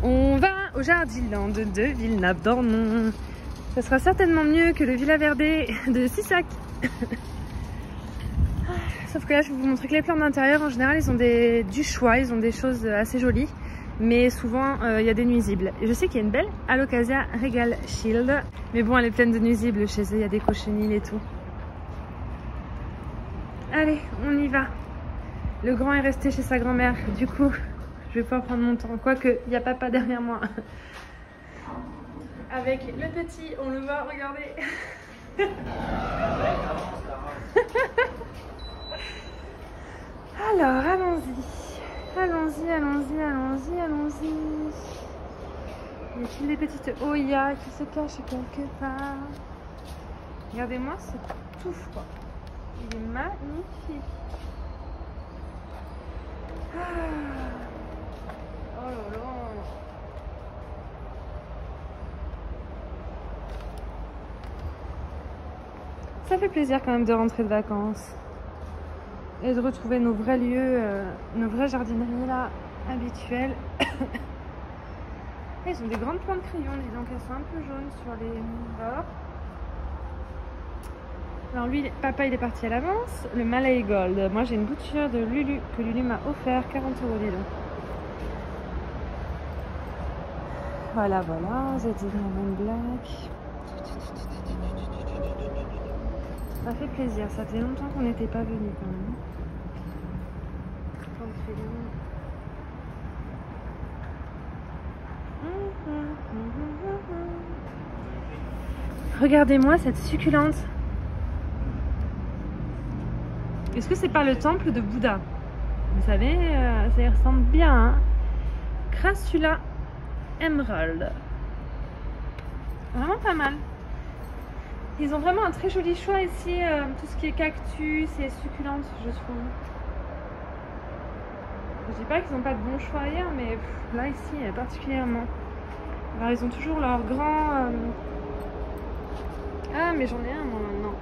On va au Jardiland de Villenave-d'Ornon. Ça sera certainement mieux que le Villa Verde de Sissac. Sauf que là, je vais vous montrer que les plantes d'intérieur, en général, ils ont du choix, ils ont des choses assez jolies. Mais souvent, il y a des nuisibles. Et je sais qu'il y a une belle Alocasia Regal Shield. Mais bon, elle est pleine de nuisibles chez eux, il y a des cochenilles et tout. Allez, on y va. Le grand est resté chez sa grand-mère. Du coup, je vais pouvoir prendre mon temps. Quoique, il y a papa derrière moi. Avec le petit, on le voit, regardez. Alors, allons-y. Allons-y, allons-y, allons-y, allons-y. Y a-t-il des petites Oya qui se cachent quelque part? Regardez-moi ce touffe, quoi. Il est magnifique. Ah. Oh là là. Ça fait plaisir quand même de rentrer de vacances et de retrouver nos vrais lieux, nos vraies jardineries là, habituelles. Ils ont des grandes plantes de crayons, dis donc, elles sont un peu jaunes sur les bords. Alors lui, papa il est parti à l'avance. Le Malay Gold, moi j'ai une bouture de Lulu que Lulu m'a offert, 40 €, dis donc. Voilà, voilà, The Diamond Black. Ça fait plaisir, ça faisait longtemps qu'on n'était pas venu quand même. Regardez-moi cette succulente. Est-ce que c'est pas le temple de Bouddha? Vous savez, ça y ressemble bien. Hein, Crassula Emerald. Vraiment pas mal. Ils ont vraiment un très joli choix ici, tout ce qui est cactus et succulentes, je trouve. Je dis pas qu'ils n'ont pas de bons choix ailleurs, mais là ici particulièrement. Alors ils ont toujours leur grand... Ah mais j'en ai un moi maintenant.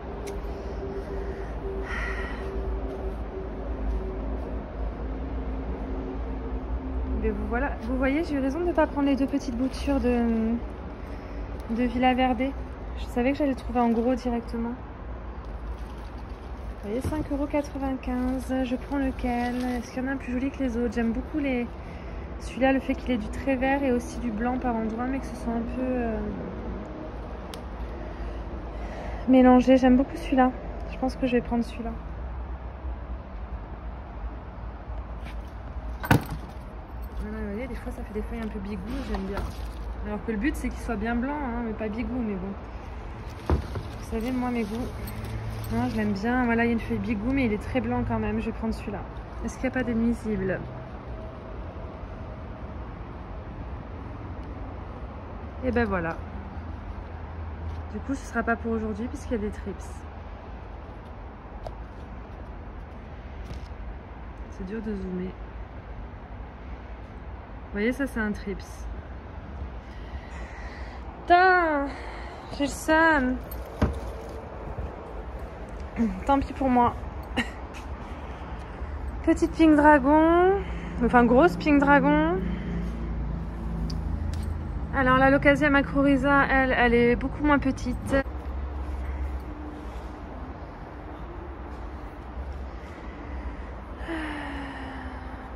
Mais voilà, vous voyez, j'ai eu raison de ne pas prendre les deux petites boutures de Villa Verde. Je savais que j'allais le trouver en gros directement. Vous voyez, 5,95 €. Je prends lequel? Est-ce qu'il y en a un plus joli que les autres? J'aime beaucoup celui-là, le fait qu'il ait du très vert et aussi du blanc par endroit, mais que ce soit un peu mélangé. J'aime beaucoup celui-là. Je pense que je vais prendre celui-là. Voilà, vous voyez, des fois ça fait des feuilles un peu bigou, j'aime bien. Alors que le but c'est qu'il soit bien blanc, hein, mais pas bigou, mais bon. Vous savez, moi mes goûts, non, je l'aime bien. Voilà, il y a une feuille bigou, mais il est très blanc quand même. Je vais prendre celui-là. Est-ce qu'il n'y a pas des nuisibles? Et ben voilà. Du coup, ce sera pas pour aujourd'hui puisqu'il y a des trips. C'est dur de zoomer. Vous voyez, ça c'est un trips. Putain, j'ai le seum. Tant pis pour moi. Petite pink dragon. Enfin, grosse pink dragon. Alors, la Locasia macrorhiza, elle est beaucoup moins petite.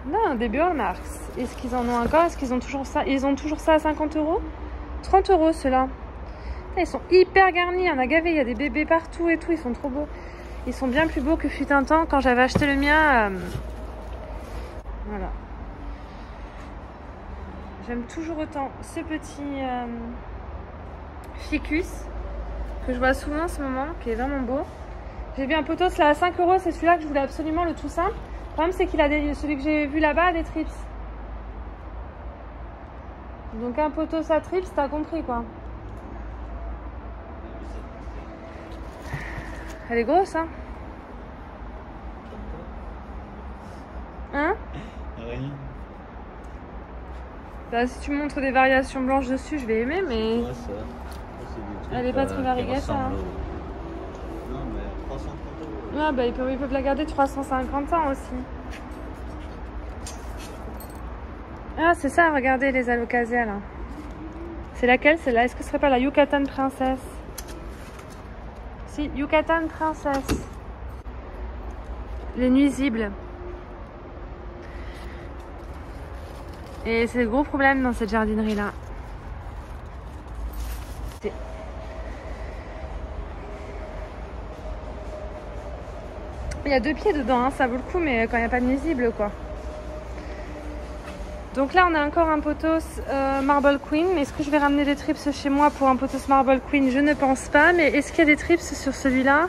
Non, des Burlmarks. Est-ce qu'ils en ont encore? Est-ce qu'ils ont toujours ça? Ils ont toujours ça à 50 €? 30 € ceux-là. Ils sont hyper garnis, on a gavé, il y a des bébés partout et tout, ils sont trop beaux. Ils sont bien plus beaux que fut un temps quand j'avais acheté le mien. Voilà. J'aime toujours autant ce petit ficus que je vois souvent en ce moment, qui est vraiment beau. J'ai vu un potos là à 5 €, c'est celui-là que je voulais absolument, le tout simple. Le problème c'est qu'il a celui que j'ai vu là-bas a des trips. Donc un potos à trips, t'as compris quoi. Elle est grosse, hein? Hein? Rien. Bah, si tu me montres des variations blanches dessus, je vais aimer, mais... Ouais, ça. Elle est pas très variée, ça. Hein. Non, mais 330 €. Ah, bah, ils peuvent la garder 350 ans aussi. Ah, c'est ça, regardez les alocasias là. C'est laquelle celle-là? Est-ce que ce serait pas la Yucatan Princesse? Si, Yucatan Princesse. Les nuisibles. Et c'est le gros problème dans cette jardinerie là. Il y a 2 pieds dedans, hein, ça vaut le coup, mais quand il n'y a pas de nuisible quoi. Donc là on a encore un pothos Marble Queen. Mais est-ce que je vais ramener des trips chez moi pour un pothos Marble Queen? Je ne pense pas. Mais est-ce qu'il y a des trips sur celui-là?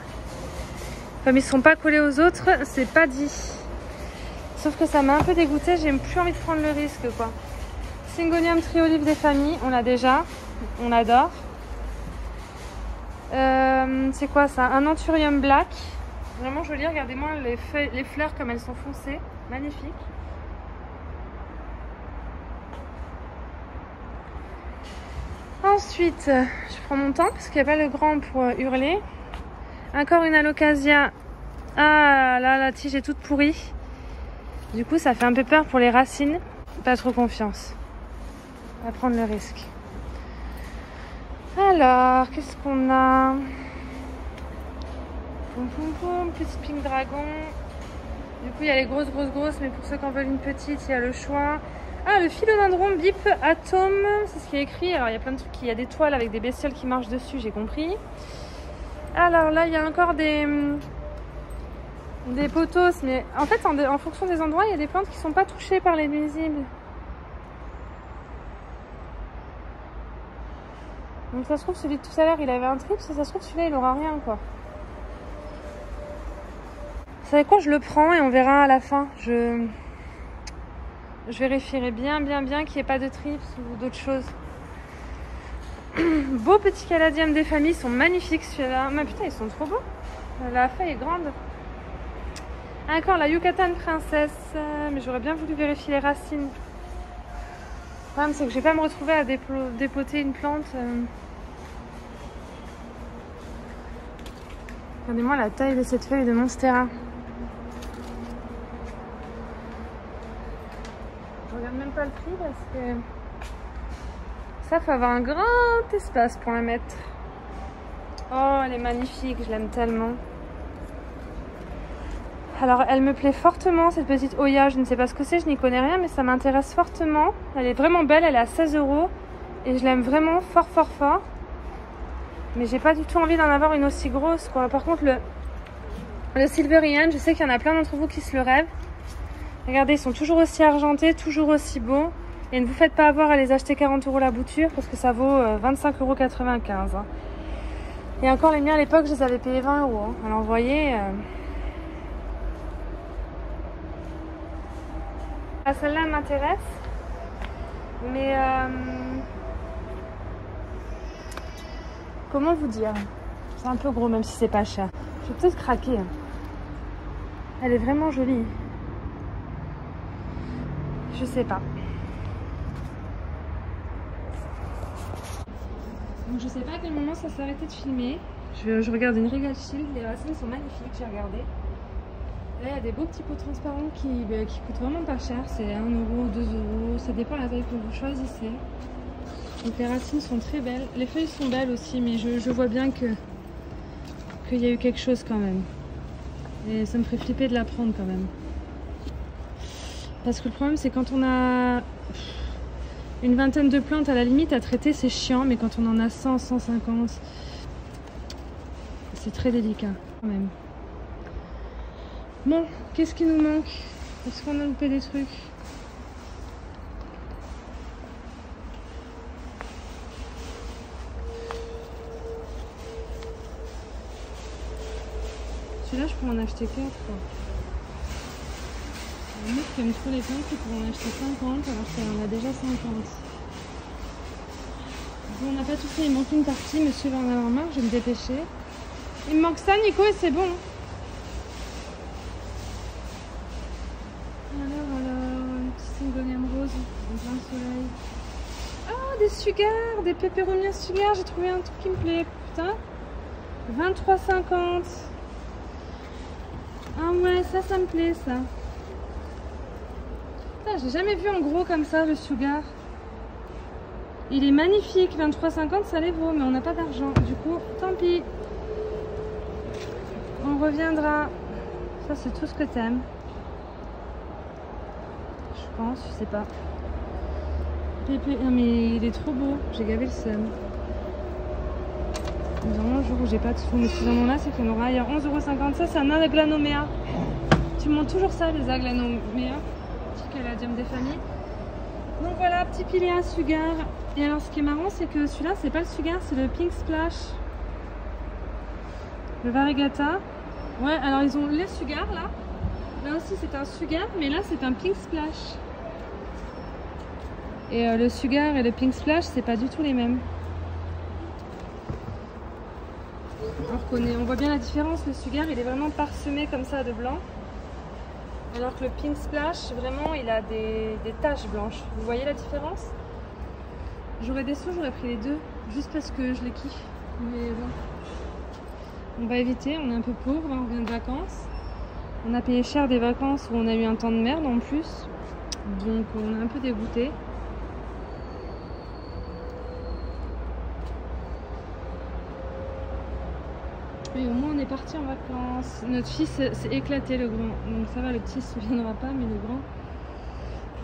Comme ils ne sont pas collés aux autres, c'est pas dit. Sauf que ça m'a un peu dégoûté. J'ai plus envie de prendre le risque quoi. Syngonium Triolive des familles, on l'a déjà. On adore. C'est quoi ça? Un Anthurium Black. Vraiment joli. Regardez-moi les fleurs comme elles sont foncées. Magnifique. Ensuite, je prends mon temps parce qu'il n'y a pas le grand pour hurler. Encore une alocasia. Ah là, la tige est toute pourrie. Du coup, ça fait un peu peur pour les racines. Pas trop confiance. On va prendre le risque. Alors, qu'est-ce qu'on a? Poum poum poum, petite pink dragon. Du coup, il y a les grosses, mais pour ceux qui en veulent une petite, il y a le choix. Ah, le philodendron bip atome, c'est ce qui est écrit. Alors, il y a plein de trucs, il y a des toiles avec des bestioles qui marchent dessus, j'ai compris. Alors là, il y a encore des pothos, mais en fait, en fonction des endroits, il y a des plantes qui ne sont pas touchées par les nuisibles. Donc ça se trouve, celui de tout à l'heure, il avait un trip, ça se trouve, celui-là, il aura rien, quoi. Vous savez quoi, je le prends et on verra à la fin. Je vérifierai bien qu'il n'y ait pas de trips ou d'autres choses. Beau petit caladium des familles, sont magnifiques celui-là. Mais putain, ils sont trop beaux. La feuille est grande. Encore la Yucatan Princesse. Mais j'aurais bien voulu vérifier les racines. Le problème, c'est que je vais pas me retrouver à dépoter une plante. Regardez-moi la taille de cette feuille de Monstera. Je regarde même pas le prix parce que ça faut avoir un grand espace pour la mettre. Oh, elle est magnifique, je l'aime tellement. Alors elle me plaît fortement cette petite Oya, je ne sais pas ce que c'est, je n'y connais rien, mais ça m'intéresse fortement. Elle est vraiment belle, elle est à 16 € et je l'aime vraiment fort. Mais j'ai pas du tout envie d'en avoir une aussi grosse quoi. Par contre le Silverian, je sais qu'il y en a plein d'entre vous qui se le rêvent. Regardez, ils sont toujours aussi argentés, toujours aussi beaux. Et ne vous faites pas avoir à les acheter 40 € la bouture parce que ça vaut 25,95 €. Hein. Et encore les miens à l'époque, je les avais payés 20 €. Hein. Alors vous voyez... Celle-là m'intéresse. Mais... Comment vous dire? C'est un peu gros même si c'est pas cher. Je vais peut-être craquer. Elle est vraiment jolie. Je sais pas. Donc je sais pas à quel moment ça s'est arrêté de filmer. Je regarde une Regal Shield, les racines sont magnifiques, j'ai regardé. Là il y a des beaux petits pots transparents qui coûtent vraiment pas cher, c'est 1 €, 2 €, ça dépend de la taille que vous choisissez. Donc les racines sont très belles, les feuilles sont belles aussi, mais je vois bien qu'il y a eu quelque chose quand même. Et ça me ferait flipper de la prendre quand même. Parce que le problème c'est quand on a une vingtaine de plantes à la limite à traiter c'est chiant, mais quand on en a 100, 150 c'est très délicat quand même. Bon, qu'est-ce qui nous manque? Est-ce qu'on a loupé des trucs? Celui-là je peux en acheter 4 quoi. Les mecs qui aiment trop les plantes qui pourront en acheter 50 alors qu'on en a déjà 50. Bon, on n'a pas tout fait, il manque une partie, monsieur va en avoir marre, je vais me dépêcher. Il me manque ça Nico et c'est bon. Alors, un petit Syngonium rose en plein soleil. Ah, des sugars, des Peperomia sugars, j'ai trouvé un truc qui me plaît, putain. 23,50. Ah ouais, ça me plaît ça. J'ai jamais vu en gros comme ça le Sugar. Il est magnifique, 23,50 ça les vaut, mais on n'a pas d'argent. Du coup, tant pis. On reviendra. Ça c'est tout ce que t'aimes. Je pense, je sais pas. Pépé, non mais il est trop beau, j'ai gavé le seum. Vraiment, le jour où j'ai pas de sous, mais si j'en ai là, c'est qu'il y en aura. Il y a 11,50 €. Ça, c'est un aglanomea. Tu montes toujours ça, les aglanomea. C'est la dième des familles. Donc voilà, petit Pilea Sugar. Et alors, ce qui est marrant, c'est que celui-là, c'est pas le Sugar, c'est le Pink Splash. Le Variegata. Ouais, alors ils ont les Sugar là. Là aussi, c'est un Sugar, mais là, c'est un Pink Splash. Et le Sugar et le Pink Splash, c'est pas du tout les mêmes. On voit bien la différence. Le Sugar, il est vraiment parsemé comme ça de blanc. Alors que le Pink Splash, vraiment, il a des taches blanches. Vous voyez la différence? J'aurais des sous, j'aurais pris les deux. Juste parce que je les kiffe. Mais bon. On va éviter, on est un peu pauvre, on vient de vacances. On a payé cher des vacances où on a eu un temps de merde en plus. Donc on est un peu dégoûté. Et au moins on est parti en vacances. Notre fils s'est éclaté, le grand. Donc ça va, le petit ne se souviendra pas, mais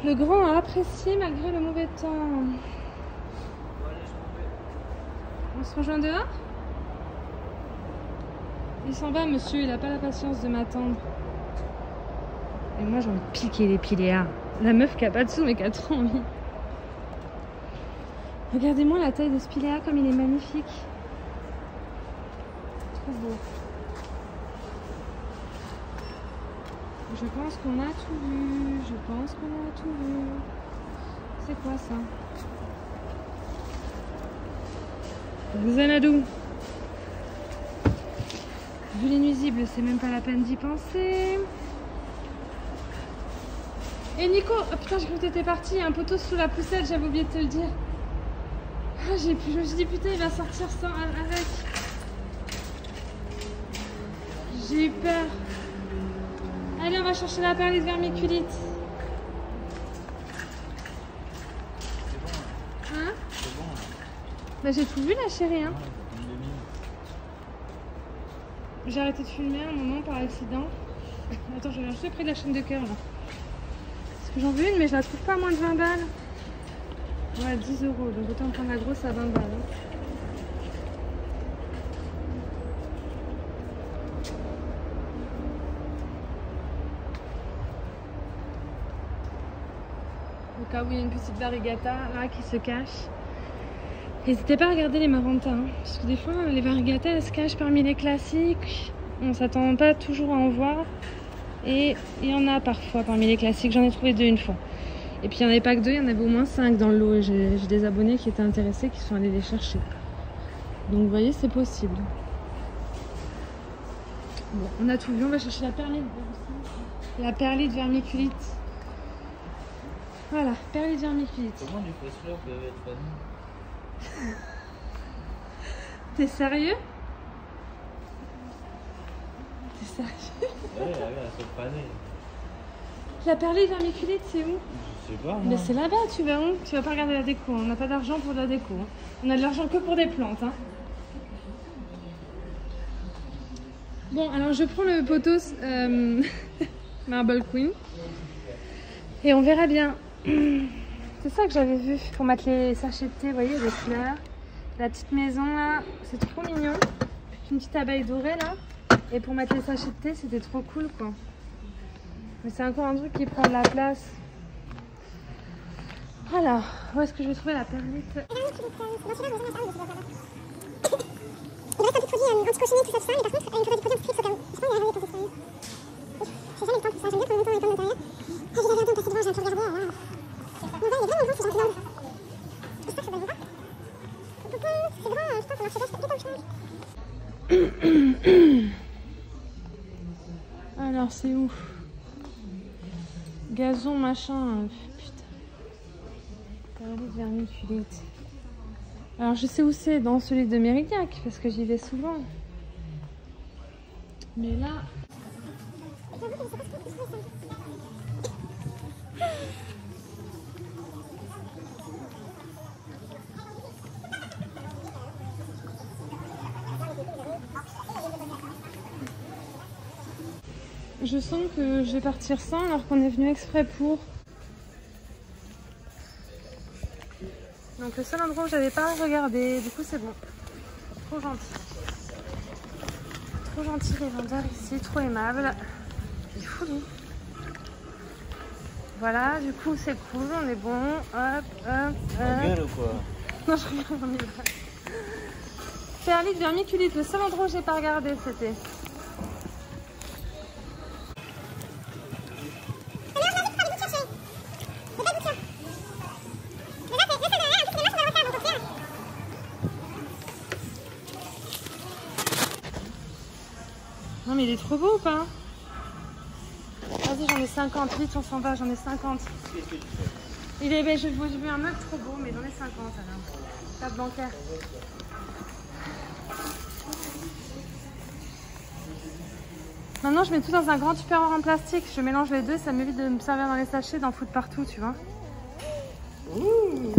le grand a apprécié malgré le mauvais temps. On se rejoint dehors? Il s'en va, monsieur, il n'a pas la patience de m'attendre. Et moi j'ai envie de piquer les Piléas. La meuf qui a pas de sous mais qui a trop envie. Regardez-moi la taille de ce Pilea comme il est magnifique. Trop beau. Je pense qu'on a tout vu. Je pense qu'on a tout vu. C'est quoi ça? Xanadu. Vu les nuisibles, c'est même pas la peine d'y penser. Et Nico, oh putain, j'ai cru que t'étais parti. Il y a un poteau sous la poussette, j'avais oublié de te le dire. Ah, je me suis dit putain, il va sortir sans avec. J'ai eu peur. Allez, on va chercher la perlite vermiculite. Hein? C'est bon. Bah j'ai tout vu là, chérie. Hein. J'ai arrêté de filmer un moment par accident. Attends, je viens juste près de la chaîne de cœur là. Parce que j'en veux une, mais je la trouve pas à moins de 20 balles. Ouais, 10 €. Donc autant prendre la grosse à 20 balles. Hein. Au cas où il y a une petite variegata là qui se cache. N'hésitez pas à regarder les Maranta, hein, parce que des fois les variegatas elles se cachent parmi les classiques. On s'attend pas toujours à en voir. Et il y en a parfois parmi les classiques. J'en ai trouvé 2 une fois. Et puis il n'y en avait pas que 2, il y en avait au moins 5 dans le lot. Et j'ai des abonnés qui étaient intéressés qui sont allés les chercher. Donc vous voyez, c'est possible. Bon, on a tout vu, on va chercher la perlite. La perlite vermiculite. Voilà, perlite vermiculite. Comment du faux-fleur peuvent être fanés? T'es sérieux? T'es sérieux? Ouais, regarde, elles sont fanées. La perlite vermiculite, c'est où? Je sais pas, moi. Mais c'est là-bas, tu vas où? Tu vas pas regarder la déco, on n'a pas d'argent pour de la déco. Hein. On a de l'argent que pour des plantes. Hein. Bon, alors je prends le potos Marble Queen. Et on verra bien. C'est ça que j'avais vu pour mettre les sachets de thé, vous voyez, les fleurs. La petite maison là, c'est trop mignon. Une petite abeille dorée là. Et pour mettre les sachets de thé, c'était trop cool quoi. Mais c'est encore un truc qui prend de la place. Alors, où est-ce que je vais trouver la perlite? Il reste un peu de produits anti-cochinés, tout ça, mais par contre, il faudrait du produit anti-strix au cas où. Je pense qu'il y a rien pour cette sérieux. J'ai jamais le temps pour ça, j'aime bien prendre le temps et le temps de l'intérieur. Ah, j'ai jamais le temps de passer devant, j'ai un peu regardé, voilà. Mais voilà, il est vraiment grand ce genre de langue. J'espère que ça va vous voir. C'est grand, putain, ça marche pas, je alors, c'est où? Gazon, machin, putain. Perlite vermiculite. Alors, je sais où c'est, dans celui de Méridiac, parce que j'y vais souvent. Mais là... Je sens que je vais partir sans alors qu'on est venu exprès pour. Donc le seul endroit où j'avais pas regardé, du coup c'est bon. Trop gentil. Trop gentil les vendeurs ici, trop aimables. Il est fou lui. Voilà, du coup c'est cool, on est bon. Hop, hop, Ta gueule ou quoi? Non, je regarde, on y va. Perlite, vermiculite, le seul endroit où j'ai pas regardé c'était. Non mais il est trop beau ou pas? Vas-y, j'en ai 50, vite on s'en va, j'en ai 50. Il est, j'ai vu un meuble trop beau, mais j'en ai 50 alors. Carte bancaire. Maintenant je mets tout dans un grand tupperware en plastique, je mélange les deux, ça m'évite de me servir dans les sachets, d'en foutre partout, tu vois. Ouh.